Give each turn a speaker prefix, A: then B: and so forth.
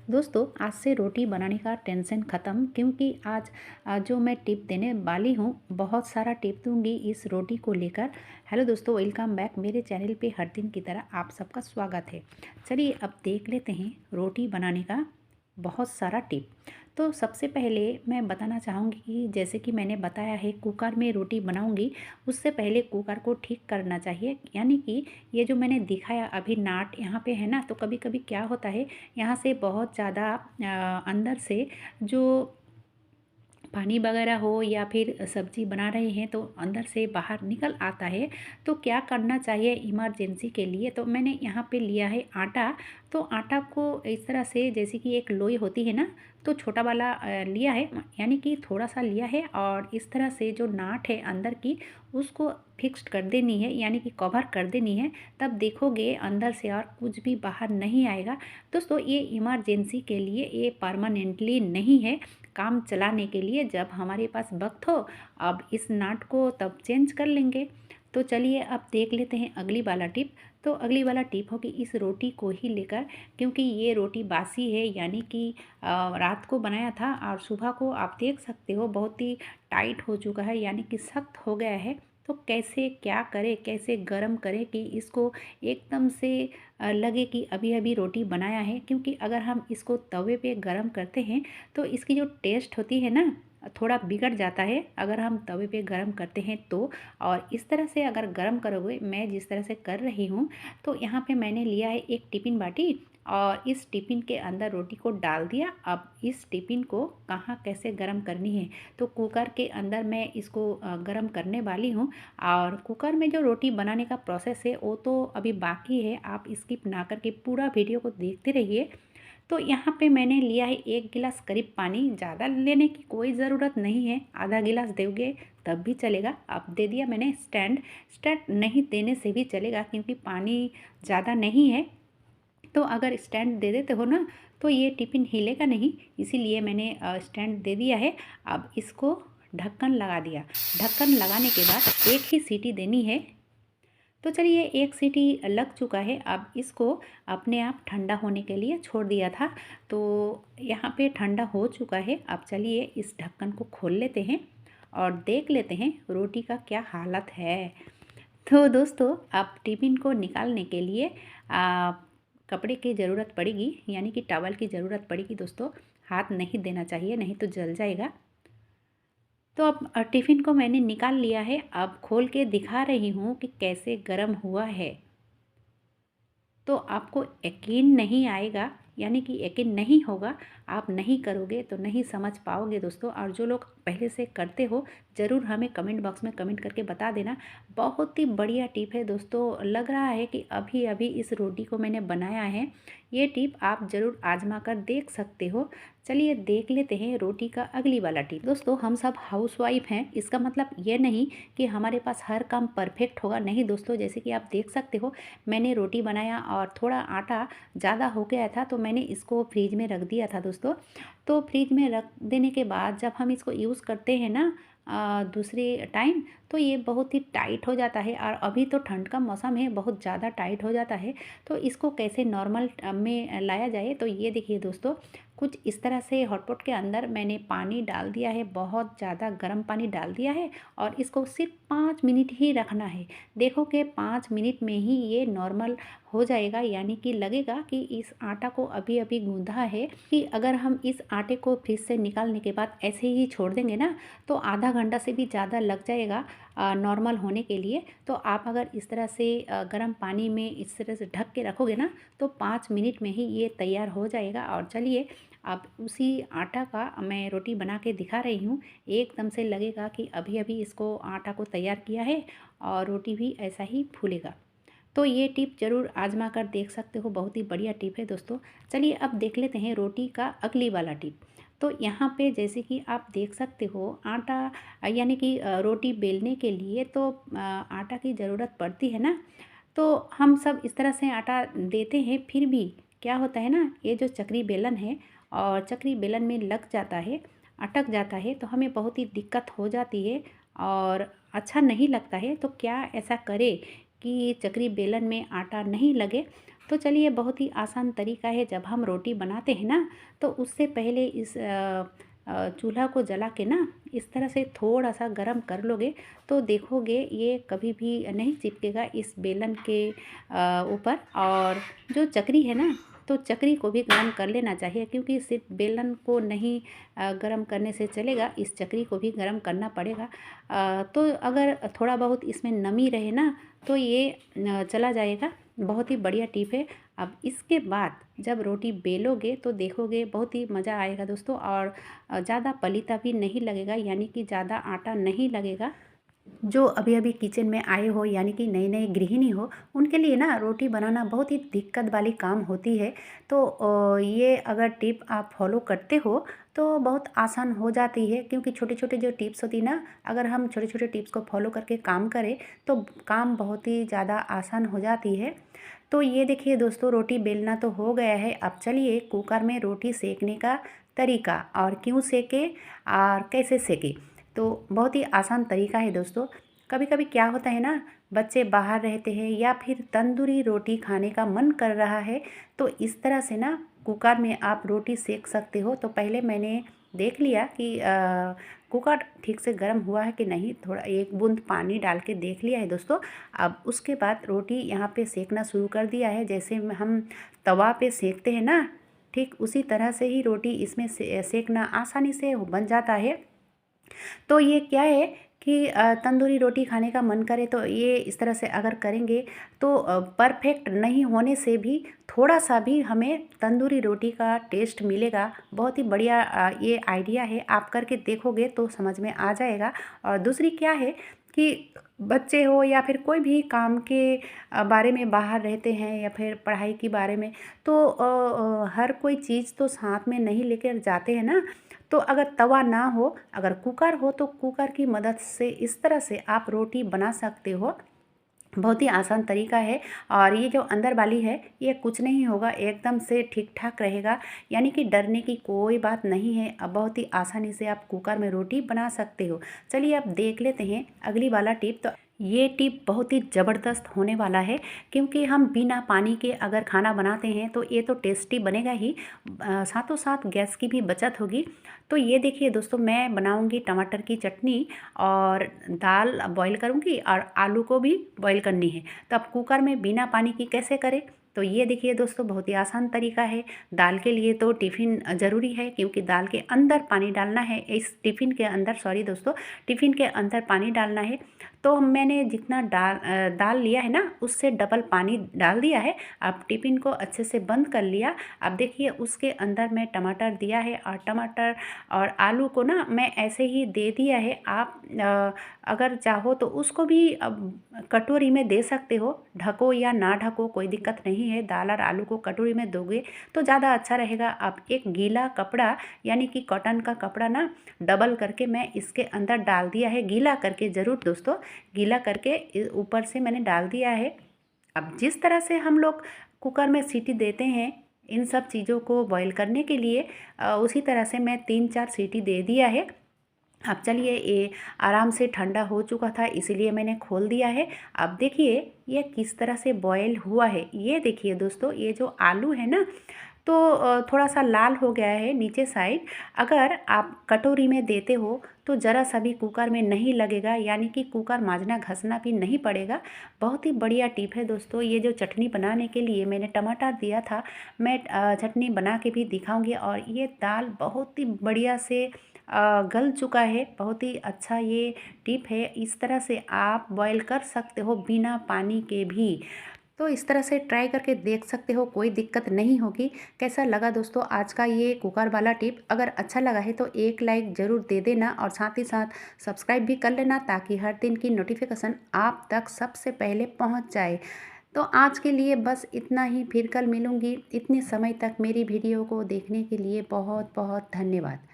A: दोस्तों आज से रोटी बनाने का टेंशन ख़त्म, क्योंकि आज जो मैं टिप देने वाली हूँ बहुत सारा टिप दूंगी इस रोटी को लेकर। हेलो दोस्तों, वेलकम बैक मेरे चैनल पे। हर दिन की तरह आप सबका स्वागत है। चलिए अब देख लेते हैं रोटी बनाने का बहुत सारा टिप। तो सबसे पहले मैं बताना चाहूँगी कि जैसे कि मैंने बताया है कुकर में रोटी बनाऊँगी, उससे पहले कुकर को ठीक करना चाहिए। यानी कि ये जो मैंने दिखाया अभी नाट यहाँ पे है ना, तो कभी कभी क्या होता है, यहाँ से बहुत ज़्यादा अंदर से जो पानी वगैरह हो या फिर सब्जी बना रहे हैं तो अंदर से बाहर निकल आता है। तो क्या करना चाहिए इमरजेंसी के लिए, तो मैंने यहाँ पे लिया है आटा। तो आटा को इस तरह से, जैसे कि एक लोई होती है ना, तो छोटा वाला लिया है, यानी कि थोड़ा सा लिया है, और इस तरह से जो नाट है अंदर की उसको फिक्स्ड कर देनी है, यानी कि कवर कर देनी है। तब देखोगे अंदर से और कुछ भी बाहर नहीं आएगा। दोस्तों ये इमरजेंसी के लिए, ये परमानेंटली नहीं है, काम चलाने के लिए। जब हमारे पास वक्त हो अब इस नाट को तब चेंज कर लेंगे। तो चलिए अब देख लेते हैं अगली वाला टिप। तो अगली वाला टिप हो कि इस रोटी को ही लेकर, क्योंकि ये रोटी बासी है, यानी कि रात को बनाया था और सुबह को आप देख सकते हो बहुत ही टाइट हो चुका है, यानी कि सख्त हो गया है। तो कैसे क्या करें, कैसे गरम करें कि इसको एकदम से लगे कि अभी अभी रोटी बनाया है। क्योंकि अगर हम इसको तवे पे गरम करते हैं तो इसकी जो टेस्ट होती है ना, थोड़ा बिगड़ जाता है अगर हम तवे पे गरम करते हैं तो। और इस तरह से अगर गरम करोगे, मैं जिस तरह से कर रही हूँ, तो यहाँ पे मैंने लिया है एक टिफ़िन बाटी और इस टिफ़िन के अंदर रोटी को डाल दिया। अब इस टिफ़िन को कहाँ कैसे गरम करनी है, तो कुकर के अंदर मैं इसको गरम करने वाली हूँ। और कुकर में जो रोटी बनाने का प्रोसेस है वो तो अभी बाकी है, आप स्किप ना करके पूरा वीडियो को देखते रहिए। तो यहाँ पे मैंने लिया है 1 गिलास करीब पानी। ज़्यादा लेने की कोई ज़रूरत नहीं है, आधा गिलास दोगे तब भी चलेगा। अब दे दिया मैंने स्टैंड। स्टैंड नहीं देने से भी चलेगा, क्योंकि पानी ज़्यादा नहीं है। तो अगर स्टैंड दे देते हो ना तो ये टिफ़िन हिलेगा नहीं, इसीलिए मैंने स्टैंड दे दिया है। अब इसको ढक्कन लगा दिया। ढक्कन लगाने के बाद एक ही सीटी देनी है। तो चलिए एक सीटी लग चुका है। अब इसको अपने आप ठंडा होने के लिए छोड़ दिया था, तो यहाँ पे ठंडा हो चुका है। अब चलिए इस ढक्कन को खोल लेते हैं और देख लेते हैं रोटी का क्या हालत है। तो दोस्तों अब टिफ़िन को निकालने के लिए कपड़े की ज़रूरत पड़ेगी, यानी कि टॉवल की ज़रूरत पड़ेगी। दोस्तों हाथ नहीं देना चाहिए, नहीं तो जल जाएगा। तो अब टिफ़िन को मैंने निकाल लिया है। अब खोल के दिखा रही हूँ कि कैसे गर्म हुआ है। तो आपको यकीन नहीं आएगा, यानी कि यकीन नहीं होगा। आप नहीं करोगे तो नहीं समझ पाओगे दोस्तों। और जो लोग पहले से करते हो ज़रूर हमें कमेंट बॉक्स में कमेंट करके बता देना। बहुत ही बढ़िया टिप है दोस्तों, लग रहा है कि अभी अभी इस रोटी को मैंने बनाया है। ये टिप आप ज़रूर आजमा कर देख सकते हो। चलिए देख लेते हैं रोटी का अगली वाला टिप। दोस्तों हम सब हाउसवाइफ हैं, इसका मतलब ये नहीं कि हमारे पास हर काम परफेक्ट होगा। नहीं दोस्तों, जैसे कि आप देख सकते हो मैंने रोटी बनाया और थोड़ा आटा ज़्यादा हो गया था, तो मैंने इसको फ्रीज में रख दिया था दोस्तों। तो फ्रीज में रख देने के बाद जब हम इसको यूज़ करते हैं ना दूसरे टाइम, तो ये बहुत ही टाइट हो जाता है। और अभी तो ठंड का मौसम है, बहुत ज़्यादा टाइट हो जाता है। तो इसको कैसे नॉर्मल में लाया जाए, तो ये देखिए दोस्तों, कुछ इस तरह से हॉटपॉट के अंदर मैंने पानी डाल दिया है, बहुत ज़्यादा गर्म पानी डाल दिया है। और इसको सिर्फ 5 मिनट ही रखना है। देखो कि 5 मिनट में ही ये नॉर्मल हो जाएगा, यानी कि लगेगा कि इस आटा को अभी अभी गूंदा है। कि अगर हम इस आटे को फ्रिज से निकालने के बाद ऐसे ही छोड़ देंगे ना, तो आधा घंटा से भी ज़्यादा लग जाएगा नॉर्मल होने के लिए। तो आप अगर इस तरह से गर्म पानी में इस तरह से ढक के रखोगे ना, तो 5 मिनट में ही ये तैयार हो जाएगा। और चलिए अब उसी आटा का मैं रोटी बना के दिखा रही हूँ। एकदम से लगेगा कि अभी अभी इसको आटा को तैयार किया है, और रोटी भी ऐसा ही फूलेगा। तो ये टिप ज़रूर आजमा कर देख सकते हो, बहुत ही बढ़िया टिप है दोस्तों। चलिए अब देख लेते हैं रोटी का अगली वाला टिप। तो यहाँ पे जैसे कि आप देख सकते हो आटा, यानी कि रोटी बेलने के लिए तो आटा की ज़रूरत पड़ती है ना। तो हम सब इस तरह से आटा देते हैं, फिर भी क्या होता है ना, ये जो चक्री बेलन है और चक्री बेलन में लग जाता है, अटक जाता है, तो हमें बहुत ही दिक्कत हो जाती है और अच्छा नहीं लगता है। तो क्या ऐसा करे कि चक्री बेलन में आटा नहीं लगे, तो चलिए, बहुत ही आसान तरीका है। जब हम रोटी बनाते हैं ना, तो उससे पहले इस चूल्हा को जला के ना इस तरह से थोड़ा सा गरम कर लोगे, तो देखोगे ये कभी भी नहीं चिपकेगा इस बेलन के ऊपर। और जो चक्री है ना, तो चक्री को भी गरम कर लेना चाहिए, क्योंकि सिर्फ बेलन को नहीं गरम करने से चलेगा, इस चक्री को भी गरम करना पड़ेगा। तो अगर थोड़ा बहुत इसमें नमी रहे ना, तो ये चला जाएगा। बहुत ही बढ़िया टिप है। अब इसके बाद जब रोटी बेलोगे तो देखोगे बहुत ही मज़ा आएगा दोस्तों, और ज़्यादा पलीता भी नहीं लगेगा, यानी कि ज़्यादा आटा नहीं लगेगा। जो अभी अभी किचन में आए हो, यानी कि नई नई गृहिणी हो, उनके लिए ना रोटी बनाना बहुत ही दिक्कत वाली काम होती है। तो ये अगर टिप आप फॉलो करते हो तो बहुत आसान हो जाती है, क्योंकि छोटे छोटे जो टिप्स होती ना, अगर हम छोटे छोटे टिप्स को फॉलो करके काम करें तो काम बहुत ही ज़्यादा आसान हो जाती है। तो ये देखिए दोस्तों, रोटी बेलना तो हो गया है। अब चलिए कुकर में रोटी सेकने का तरीका, और क्यों सेके और कैसे सेके, तो बहुत ही आसान तरीका है दोस्तों। कभी कभी क्या होता है ना, बच्चे बाहर रहते हैं या फिर तंदूरी रोटी खाने का मन कर रहा है, तो इस तरह से ना कुकर में आप रोटी सेक सकते हो। तो पहले मैंने देख लिया कि कुकर ठीक से गर्म हुआ है कि नहीं, थोड़ा एक बूंद पानी डाल के देख लिया है दोस्तों। अब उसके बाद रोटी यहाँ पे सेकना शुरू कर दिया है, जैसे हम तवा पे सेकते हैं ना, ठीक उसी तरह से ही रोटी इसमें सेकना आसानी से बन जाता है। तो ये क्या है कि तंदूरी रोटी खाने का मन करे तो ये इस तरह से अगर करेंगे तो परफेक्ट नहीं होने से भी थोड़ा सा भी हमें तंदूरी रोटी का टेस्ट मिलेगा। बहुत ही बढ़िया ये आइडिया है, आप करके देखोगे तो समझ में आ जाएगा। और दूसरी क्या है कि बच्चे हो या फिर कोई भी काम के बारे में बाहर रहते हैं, या फिर पढ़ाई के बारे में, तो हर कोई चीज़ तो साथ में नहीं लेकर जाते हैं ना। तो अगर तवा ना हो, अगर कुकर हो, तो कुकर की मदद से इस तरह से आप रोटी बना सकते हो। बहुत ही आसान तरीका है। और ये जो अंदर वाली है, ये कुछ नहीं होगा, एकदम से ठीक ठाक रहेगा, यानी कि डरने की कोई बात नहीं है। अब बहुत ही आसानी से आप कुकर में रोटी बना सकते हो। चलिए अब देख लेते हैं अगली वाला टिप। तो ये टिप बहुत ही ज़बरदस्त होने वाला है, क्योंकि हम बिना पानी के अगर खाना बनाते हैं तो ये तो टेस्टी बनेगा ही, साथों साथ गैस की भी बचत होगी। तो ये देखिए दोस्तों, मैं बनाऊंगी टमाटर की चटनी, और दाल बॉईल करूंगी, और आलू को भी बॉईल करनी है। तो अब कुकर में बिना पानी की कैसे करें, तो ये देखिए दोस्तों, बहुत ही आसान तरीका है। दाल के लिए तो टिफ़िन ज़रूरी है, क्योंकि दाल के अंदर पानी डालना है, इस टिफ़िन के अंदर, सॉरी दोस्तों, टिफ़िन के अंदर पानी डालना है। तो मैंने जितना दाल लिया है ना, उससे डबल पानी डाल दिया है। अब टिफ़िन को अच्छे से बंद कर लिया। अब देखिए उसके अंदर मैं टमाटर दिया है, और टमाटर और आलू को ना मैं ऐसे ही दे दिया है। आप अगर चाहो तो उसको भी कटोरी में दे सकते हो, ढको या ना ढको कोई दिक्कत नहीं है। दाल और आलू को कटोरी में दोगे तो ज़्यादा अच्छा रहेगा। आप एक गीला कपड़ा, यानी कि कॉटन का कपड़ा ना डबल करके मैं इसके अंदर डाल दिया है, गीला करके, ज़रूर दोस्तों गीला करके ऊपर से मैंने डाल दिया है। अब जिस तरह से हम लोग कुकर में सीटी देते हैं इन सब चीज़ों को बॉईल करने के लिए, उसी तरह से मैं 3-4 सीटी दे दिया है। अब चलिए, ये आराम से ठंडा हो चुका था, इसीलिए मैंने खोल दिया है। अब देखिए ये किस तरह से बॉयल हुआ है। ये देखिए दोस्तों, ये जो आलू है ना, तो थोड़ा सा लाल हो गया है नीचे साइड। अगर आप कटोरी में देते हो तो ज़रा सा भी कुकर में नहीं लगेगा, यानी कि कुकर मांजना घसना भी नहीं पड़ेगा। बहुत ही बढ़िया टिप है दोस्तों। ये जो चटनी बनाने के लिए मैंने टमाटर दिया था, मैं चटनी बना के भी दिखाऊंगी। और ये दाल बहुत ही बढ़िया से गल चुका है। बहुत ही अच्छा ये टिप है। इस तरह से आप बॉईल कर सकते हो बिना पानी के भी। तो इस तरह से ट्राई करके देख सकते हो, कोई दिक्कत नहीं होगी। कैसा लगा दोस्तों आज का ये कुकर वाला टिप? अगर अच्छा लगा है तो एक लाइक ज़रूर दे देना, और साथ ही साथ सब्सक्राइब भी कर लेना, ताकि हर दिन की नोटिफिकेशन आप तक सबसे पहले पहुंच जाए। तो आज के लिए बस इतना ही, फिर कल मिलूँगी। इतने समय तक मेरी वीडियो को देखने के लिए बहुत बहुत धन्यवाद।